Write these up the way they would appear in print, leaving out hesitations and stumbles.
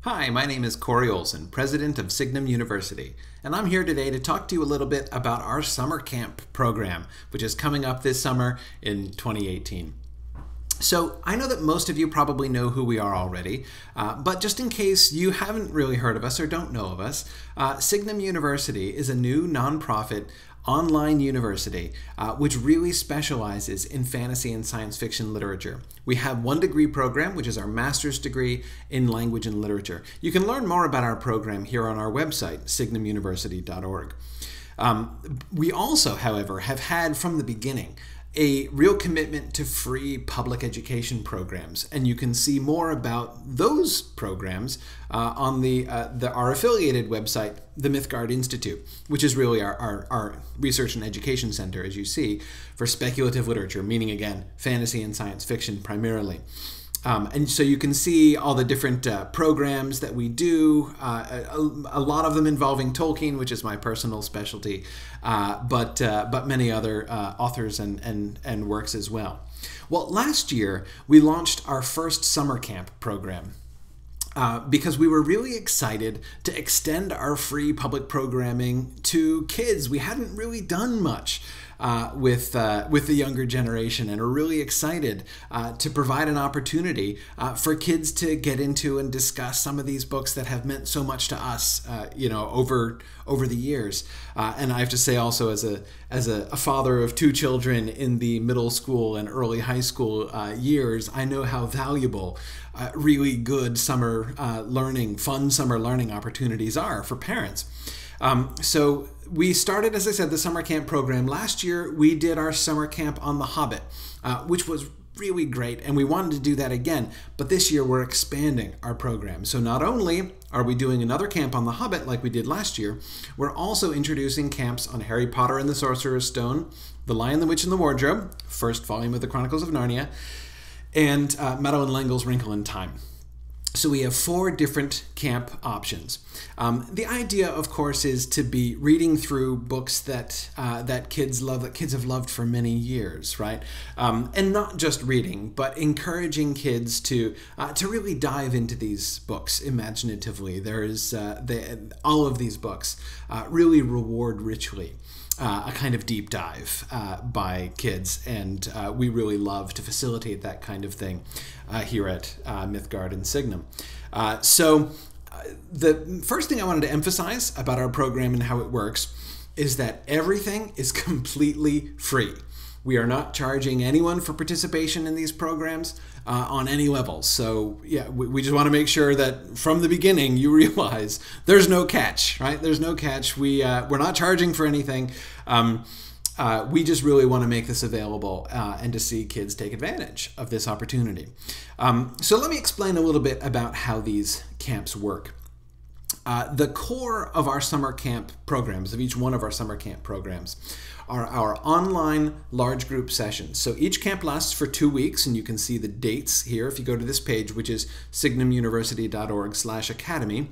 Hi, my name is Corey Olson, president of Signum University, and I'm here today to talk to you a little bit about our summer camp program, which is coming up this summer in 2018. So I know that most of you probably know who we are already, but just in case you haven't really heard of us or don't know of us, Signum University is a new nonprofit online university which really specializes in fantasy and science fiction literature. We have one degree program, which is our master's degree in language and literature. You can learn more about our program here on our website, signumuniversity.org. We also, however, have had from the beginning a real commitment to free public education programs, and you can see more about those programs on our affiliated website, the Mythgard Institute, which is really our research and education center, as you see, for speculative literature, meaning again fantasy and science fiction primarily. And so you can see all the different programs that we do, a lot of them involving Tolkien, which is my personal specialty, but many other authors and works as well. Well, last year we launched our first summer camp program. Because we were really excited to extend our free public programming to kids. We hadn't really done much with the younger generation, and are really excited to provide an opportunity for kids to get into and discuss some of these books that have meant so much to us, over the years. And I have to say also, as a father of two children in the middle school and early high school years, I know how valuable really good summer fun summer learning opportunities are for parents. So we started, as I said, the summer camp program. Last year, we did our summer camp on The Hobbit, which was really great, and we wanted to do that again. But this year, we're expanding our program. So not only are we doing another camp on The Hobbit like we did last year, we're also introducing camps on Harry Potter and the Sorcerer's Stone, The Lion, the Witch, and the Wardrobe, first volume of the Chronicles of Narnia, and Madeline L'Engle's Wrinkle in Time. So we have 4 different camp options. The idea, of course, is to be reading through books that kids love, that kids have loved for many years, right? And not just reading, but encouraging kids to really dive into these books imaginatively. All of these books really reward richly a kind of deep dive by kids, and we really love to facilitate that kind of thing here at Mythgard and Signum. So the first thing I wanted to emphasize about our program and how it works is that everything is completely free. We are not charging anyone for participation in these programs on any level. So yeah, we just want to make sure that from the beginning you realize there's no catch, right? There's no catch. We're not charging for anything. We just really want to make this available and to see kids take advantage of this opportunity. So let me explain a little bit about how these camps work. The core of our summer camp programs, of each one of our summer camp programs, are our online large group sessions. So each camp lasts for 2 weeks, and you can see the dates here if you go to this page, which is signumuniversity.org/academy.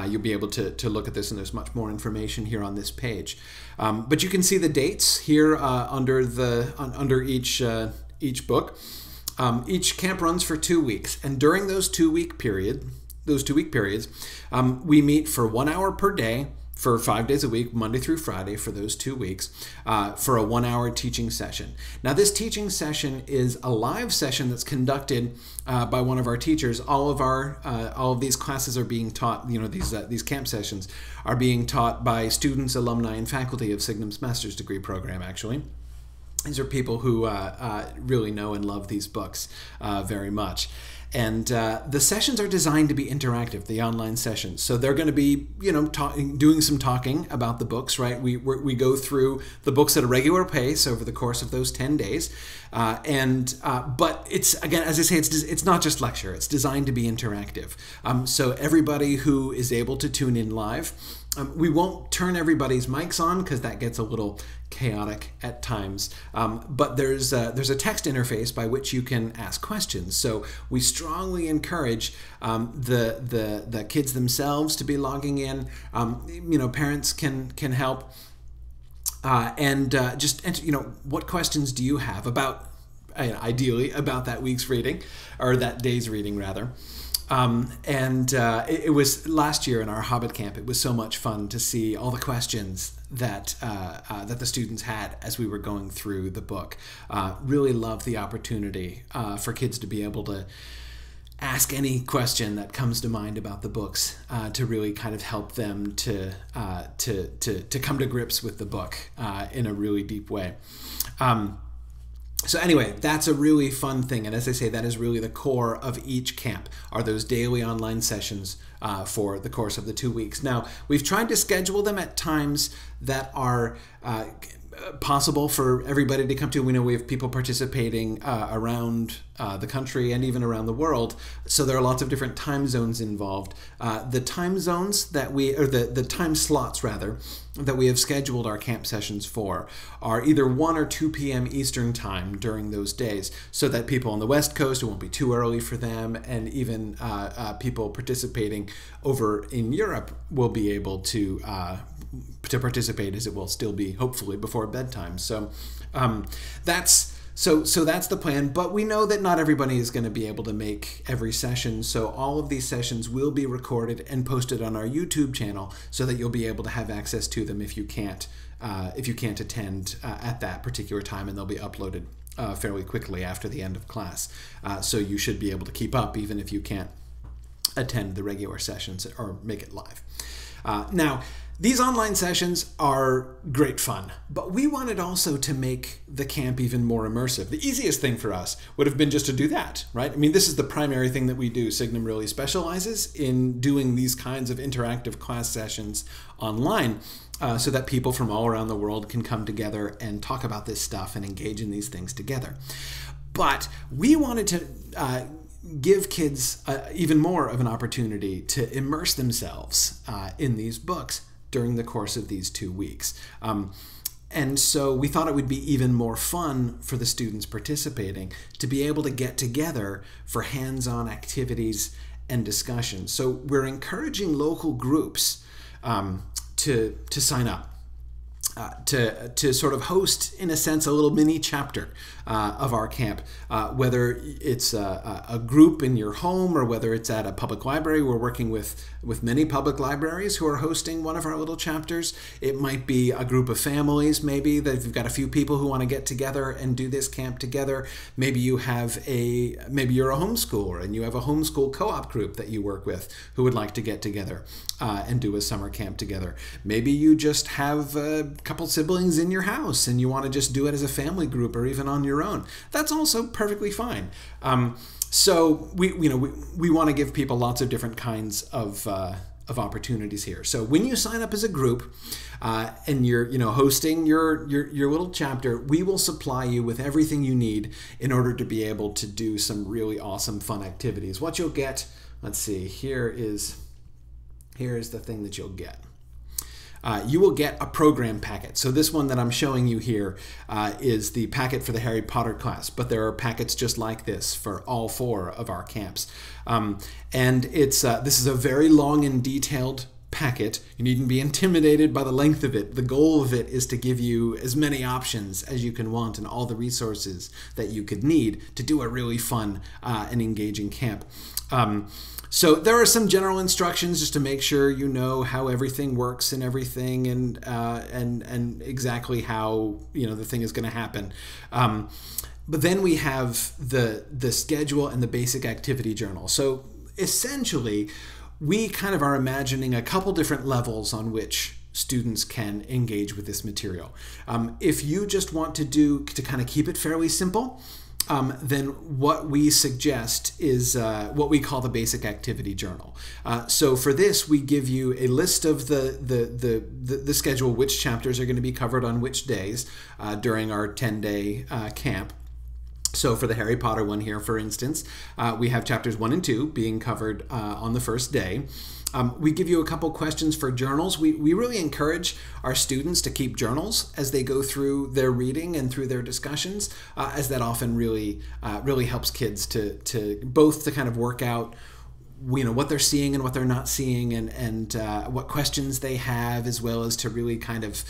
You'll be able to look at this, and there's much more information here on this page. But you can see the dates here under each book. Each camp runs for 2 weeks, and during those 2 week periods, we meet for 1 hour per day for 5 days a week, Monday through Friday, for those 2 weeks, for a 1 hour teaching session. Now, this teaching session is a live session that's conducted by one of our teachers. All of these classes are being taught. These camp sessions are being taught by students, alumni, and faculty of Signum's master's degree program. Actually, these are people who really know and love these books very much. And the sessions are designed to be interactive, the online sessions. So they're going to be, doing some talking about the books, right? We go through the books at a regular pace over the course of those 10 days. But it's, again, as I say, it's not just lecture. It's designed to be interactive. So everybody who is able to tune in live, we won't turn everybody's mics on because that gets a little chaotic at times. But there's a text interface by which you can ask questions. So we strongly encourage the kids themselves to be logging in. Parents can help. What questions do you have about, ideally, about that week's reading, or that day's reading rather? It was last year in our Hobbit camp. It was so much fun to see all the questions that the students had as we were going through the book. Really loved the opportunity for kids to be able to ask any question that comes to mind about the books, to really kind of help them to come to grips with the book in a really deep way. So anyway, that's a really fun thing. And as I say, that is really the core of each camp, are those daily online sessions for the course of the 2 weeks. Now, we've tried to schedule them at times that are possible for everybody to come to. We know we have people participating around the country and even around the world, so there are lots of different time zones involved. The time zones that the time slots rather, that we have scheduled our camp sessions for are either 1 or 2 p.m. Eastern time during those days, so that people on the West Coast, it won't be too early for them, and even people participating over in Europe will be able to participate, as it will still be hopefully before bedtime. So that's the plan, but we know that not everybody is going to be able to make every session, so all of these sessions will be recorded and posted on our YouTube channel so that you'll be able to have access to them if you can't attend at that particular time, and they'll be uploaded fairly quickly after the end of class. So you should be able to keep up even if you can't attend the regular sessions or make it live. Now, these online sessions are great fun, but we wanted also to make the camp even more immersive. The easiest thing for us would have been just to do that, right? I mean, this is the primary thing that we do. Signum really specializes in doing these kinds of interactive class sessions online, so that people from all around the world can come together and talk about this stuff and engage in these things together. But we wanted to give kids even more of an opportunity to immerse themselves in these books during the course of these 2 weeks. And so we thought it would be even more fun for the students participating to be able to get together for hands-on activities and discussions. So we're encouraging local groups to sign up. To sort of host, in a sense, a little mini chapter of our camp, whether it's a group in your home or whether it's at a public library. We're working with many public libraries who are hosting one of our little chapters. It might be a group of families, maybe, that if you've got a few people who want to get together and do this camp together. Maybe you're a homeschooler and you have a homeschool co-op group that you work with who would like to get together and do a summer camp together. Maybe you just have a couple siblings in your house and you want to just do it as a family group or even on your own. That's also perfectly fine. So we want to give people lots of different kinds of opportunities here. So when you sign up as a group and you're hosting your little chapter, we will supply you with everything you need in order to be able to do some really awesome fun activities. What you'll get, let's see, here is the thing that you'll get. You will get a program packet. So this one that I'm showing you here is the packet for the Harry Potter class, but there are packets just like this for all 4 of our camps. And this is a very long and detailed packet. You needn't be intimidated by the length of it. The goal of it is to give you as many options as you can want and all the resources that you could need to do a really fun and engaging camp. So there are some general instructions just to make sure you know how everything works and everything, and exactly how the thing is going to happen. But then we have the schedule and the basic activity journal. So essentially, we kind of are imagining a couple different levels on which students can engage with this material. If you just want to kind of keep it fairly simple, then what we suggest is what we call the basic activity journal. So for this, we give you a list of the schedule, which chapters are going to be covered on which days during our 10-day camp. So for the Harry Potter one here, for instance, we have chapters 1 and 2 being covered on the first day. We give you a couple questions for journals. We really encourage our students to keep journals as they go through their reading and through their discussions, as that often really helps kids to both to kind of work out what they're seeing and what they're not seeing, and what questions they have, as well as to really kind of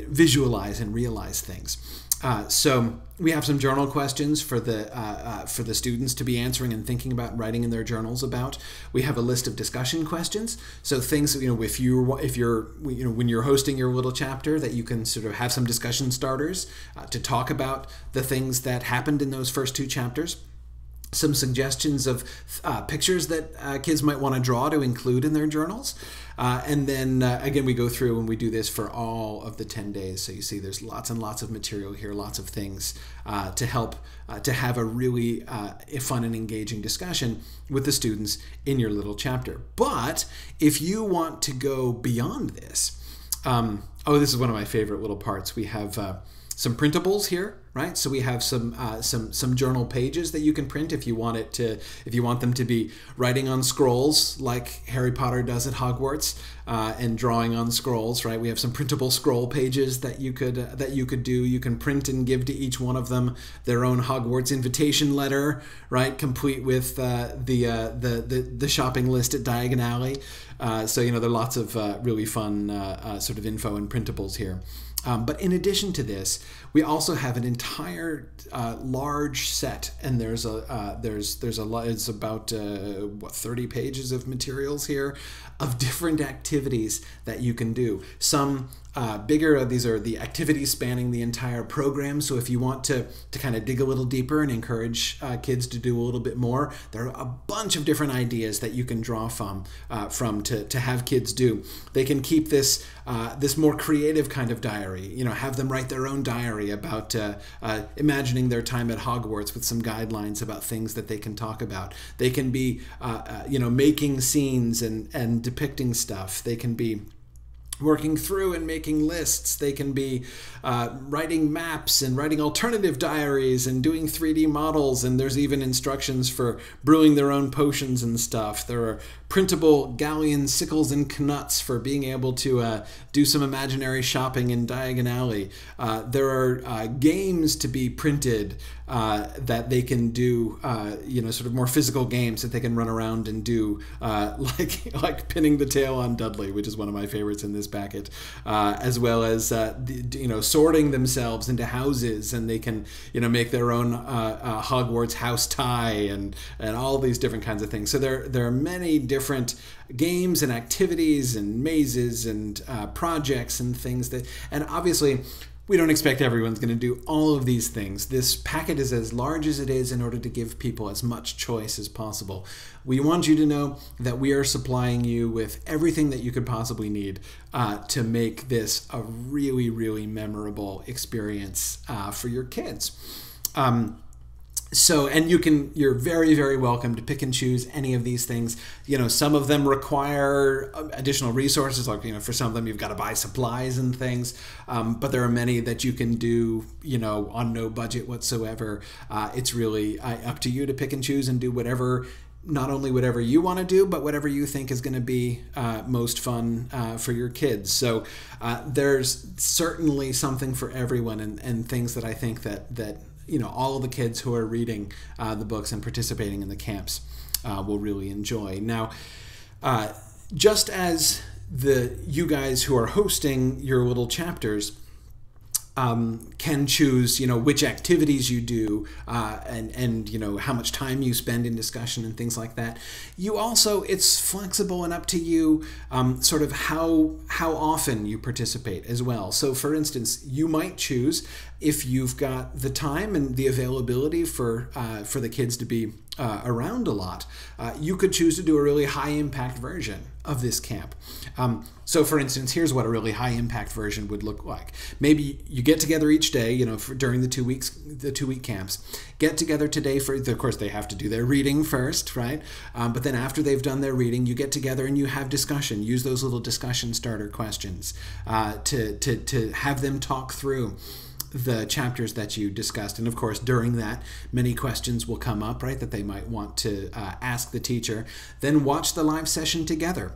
visualize and realize things. So we have some journal questions for the students to be answering and thinking about writing in their journals about. We have a list of discussion questions. So things, if you're when you're hosting your little chapter, that you can sort of have some discussion starters to talk about the things that happened in those first 2 chapters. Some suggestions of pictures that kids might want to draw to include in their journals. And then again, we go through and we do this for all of the 10 days. So you see there's lots and lots of material here, lots of things to help to have a really fun and engaging discussion with the students in your little chapter. But if you want to go beyond this, this is one of my favorite little parts. We have some printables here, right? So we have some journal pages that you can print if you want them to be writing on scrolls like Harry Potter does at Hogwarts, and drawing on scrolls, right? We have some printable scroll pages that you could do. You can print and give to each one of them their own Hogwarts invitation letter, right? Complete with the shopping list at Diagon Alley. So there are lots of really fun sort of info and printables here. But in addition to this, we also have an entire large set, and there's a lot. It's about 30 pages of materials here, of different activities that you can do. Some bigger. These are the activities spanning the entire program. So if you want to kind of dig a little deeper and encourage kids to do a little bit more, there are a bunch of different ideas that you can draw from to have kids do. They can keep this more creative kind of diary. Have them write their own diary about imagining their time at Hogwarts with some guidelines about things that they can talk about. They can be making scenes and depicting stuff. They can be working through and making lists. They can be writing maps and writing alternative diaries and doing 3D models, and there's even instructions for brewing their own potions and stuff. There are printable galleon sickles and knuts for being able to do some imaginary shopping in Diagon Alley. There are games to be printed that they can do, sort of more physical games that they can run around and do, like pinning the tail on Dudley, which is one of my favorites in this packet, as well as sorting themselves into houses, and they can make their own Hogwarts house tie and all these different kinds of things. So there are many different games and activities and mazes and projects and things and obviously we don't expect everyone's going to do all of these things. This packet is as large as it is in order to give people as much choice as possible. We want you to know that we are supplying you with everything that you could possibly need to make this a really, really memorable experience for your kids. And you're very, very welcome to pick and choose any of these things. Some of them require additional resources, like, for some of them you've got to buy supplies and things. But there are many that you can do, on no budget whatsoever. It's really up to you to pick and choose and do not only whatever you want to do, but whatever you think is going to be most fun for your kids. So there's certainly something for everyone, and things that I think that all of the kids who are reading the books and participating in the camps will really enjoy. Now, just as you guys who are hosting your little chapters can choose, which activities you do and how much time you spend in discussion and things like that. It's flexible and up to you sort of how often you participate as well. So for instance, you might choose, if you've got the time and the availability for the kids to be around a lot, you could choose to do a really high impact version of this camp. So for instance, here's what a really high impact version would look like. Maybe you get together each day, during the 2 week camps. Get together today of course they have to do their reading first, right? But then after they've done their reading, you get together and you have discussion. Use those little discussion starter questions to have them talk through the chapters that you discussed. And of course, during that, many questions will come up, right, that they might want to ask the teacher. Then watch the live session together.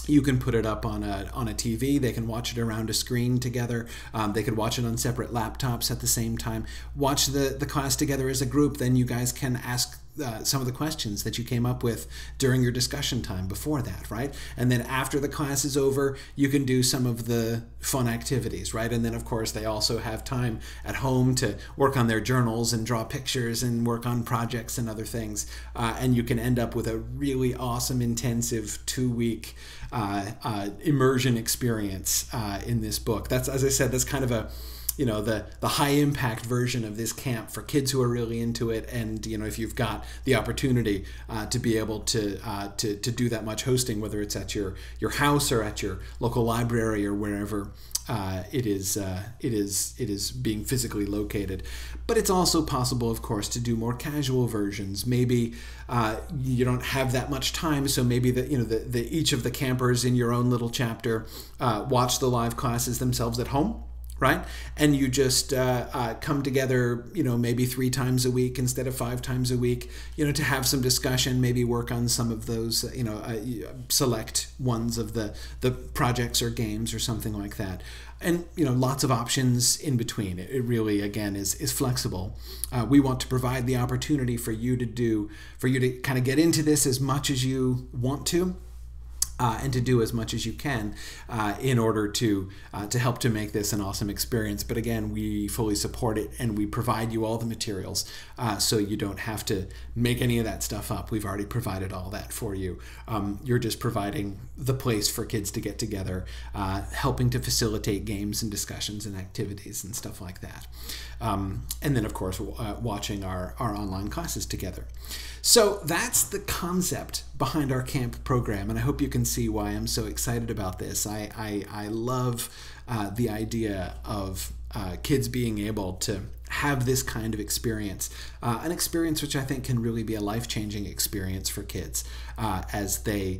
You can put it up on a TV. They can watch it around a screen together. They could watch it on separate laptops at the same time. Watch the class together as a group. Then you guys can ask some of the questions that you came up with during your discussion time before that, right? And then after the class is over, you can do some of the fun activities, right? And then of course they also have time at home to work on their journals and draw pictures and work on projects and other things. And you can end up with a really awesome, intensive 2-week immersion experience in this book. That's, as I said, that's kind of a, you know, the high impact version of this camp for kids who are really into it. And, you know, if you've got the opportunity to be able to do that much hosting, whether it's at your house or at your local library or wherever it is being physically located. But it's also possible, of course, to do more casual versions. Maybe you don't have that much time, so maybe each of the campers in your own little chapter watch the live classes themselves at home, right? And you just come together, you know, maybe 3 times a week instead of 5 times a week, you know, to have some discussion, maybe work on some of those, select ones of the projects or games or something like that. And, you know, lots of options in between. It really, again, is flexible. We want to provide the opportunity for you to kind of get into this as much as you want to. And to do as much as you can in order to help to make this an awesome experience. But again, we fully support it, and we provide you all the materials so you don't have to make any of that stuff up. We've already provided all that for you. You're just providing the place for kids to get together, helping to facilitate games and discussions and activities and stuff like that. And then, of course, watching our online classes together. So that's the concept behind our camp program, and I hope you can see why I'm so excited about this. I love the idea of kids being able to have this kind of experience, an experience which I think can really be a life-changing experience for kids as they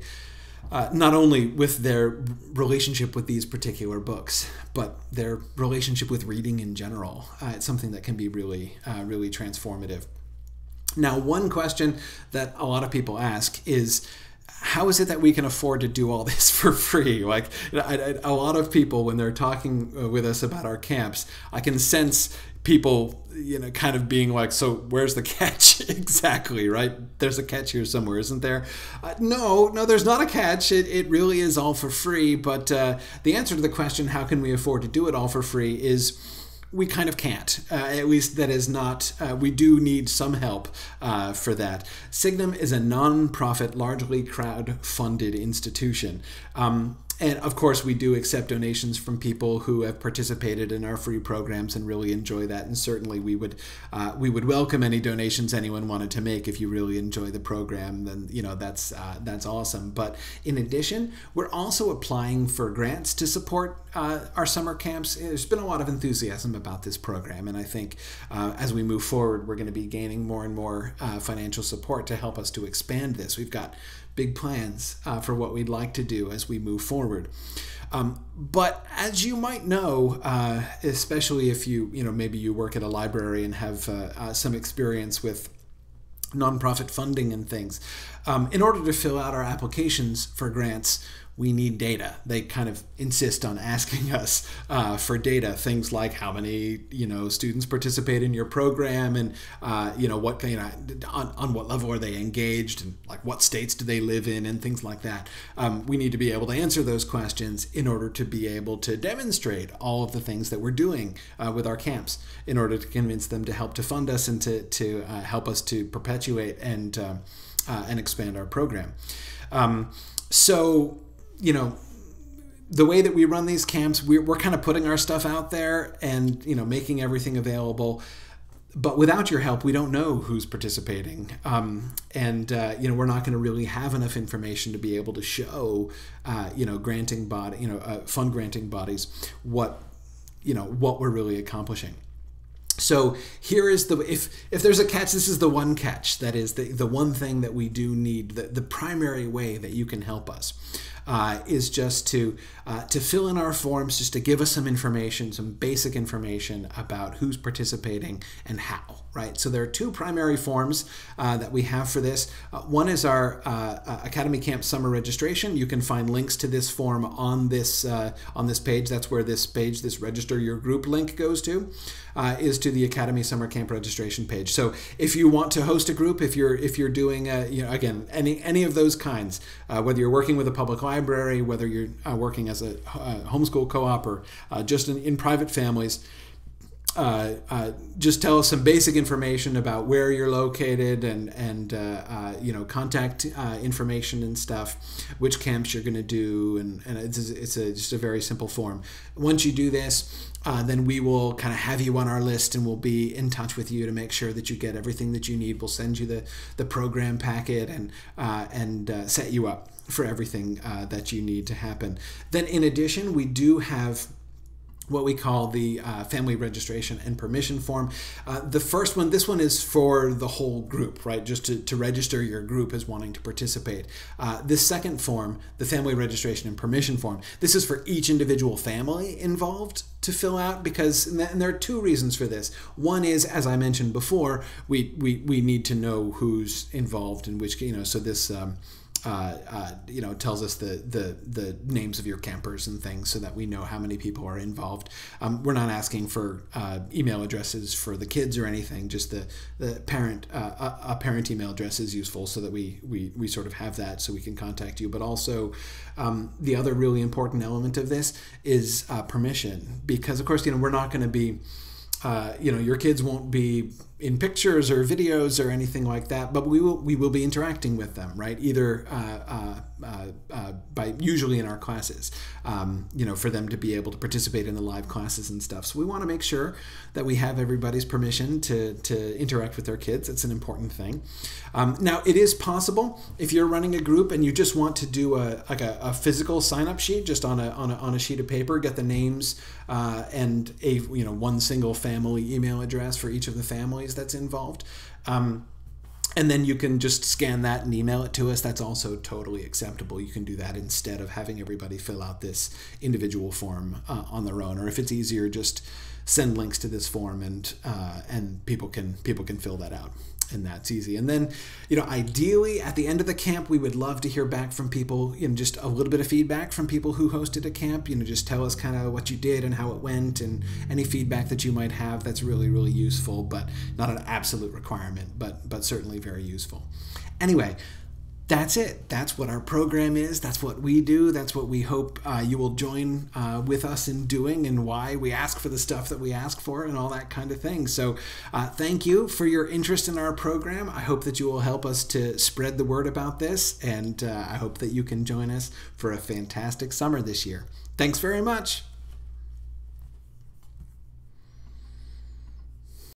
not only with their relationship with these particular books, but their relationship with reading in general. It's something that can be really, really transformative. Now, one question that a lot of people ask is, how is it that we can afford to do all this for free? Like, a lot of people, when they're talking with us about our camps, I can sense people, you know, kind of being like, so where's the catch exactly, right? There's a catch here somewhere, isn't there? No, there's not a catch. It really is all for free. But the answer to the question, how can we afford to do it all for free, is we kind of can't. At least that is not, we do need some help for that. Signum is a non-profit, largely crowd-funded institution. And of course, we do accept donations from people who have participated in our free programs and really enjoy that. And certainly we would welcome any donations anyone wanted to make. If you really enjoy the program, then, you know, that's awesome. But in addition, we're also applying for grants to support our summer camps. There's been a lot of enthusiasm about this program, and I think as we move forward, we're going to be gaining more and more financial support to help us to expand this. We've got big plans for what we'd like to do as we move forward. But as you might know, especially if maybe you work at a library and have some experience with nonprofit funding and things, in order to fill out our applications for grants, we need data. They kind of insist on asking us for data, things like how many students participate in your program, and what on what level are they engaged, and like what states do they live in, and things like that. We need to be able to answer those questions in order to be able to demonstrate all of the things that we're doing with our camps, in order to convince them to help to fund us and to help us to perpetuate and expand our program. So, the way that we run these camps, we're kind of putting our stuff out there and, making everything available. But without your help, we don't know who's participating. We're not going to really have enough information to be able to show, fund granting bodies what we're really accomplishing. So here is if there's a catch, this is the one catch. That is the one thing that we do need. The primary way that you can help us is just to fill in our forms, just to give us some information, some basic information about who's participating and how, right? So there are two primary forms that we have for this. One is our Academy Camp Summer Registration. You can find links to this form on this page. That's where this page, this Register Your Group link goes to, is to the Academy Summer Camp registration page. So if you want to host a group, if you're doing again any of those kinds, whether you're working with a public library, whether you're working as a homeschool co-op or just in private families, just tell us some basic information about where you're located and contact information and stuff, which camps you're going to do, and it's just a very simple form. Once you do this, then we will kind of have you on our list, and we'll be in touch with you to make sure that you get everything that you need. We'll send you the program packet and set you up for everything that you need to happen. Then in addition, we do have what we call the family registration and permission form. The first one, this one is for the whole group, right? Just to register your group as wanting to participate. This second form, the family registration and permission form, this is for each individual family involved to fill out, because, and there are two reasons for this. One is, as I mentioned before, we need to know who's involved in which, so this tells us the names of your campers and things so that we know how many people are involved. We're not asking for email addresses for the kids or anything, just the parent, a parent email address is useful so that we sort of have that so we can contact you. But also the other really important element of this is permission, because of course, we're not going to be your kids won't be in pictures or videos or anything like that, but we will be interacting with them, right? Either by usually in our classes, for them to be able to participate in the live classes and stuff. So we want to make sure that we have everybody's permission to interact with their kids. It's an important thing. Now, it is possible if you're running a group and you just want to do a physical sign-up sheet, just on a sheet of paper, get the names and one single family email address for each of the families that's involved. And then you can just scan that and email it to us. That's also totally acceptable. You can do that instead of having everybody fill out this individual form on their own. Or if it's easier, just send links to this form and people can fill that out. And that's easy. And then, ideally at the end of the camp, we would love to hear back from people, just a little bit of feedback from people who hosted a camp. Just tell us kind of what you did and how it went, and any feedback that you might have. That's really, really useful, but not an absolute requirement, but certainly very useful. Anyway, that's it. That's what our program is. That's what we do. That's what we hope you will join with us in doing, and why we ask for the stuff that we ask for and all that kind of thing. So thank you for your interest in our program. I hope that you will help us to spread the word about this, and I hope that you can join us for a fantastic summer this year. Thanks very much.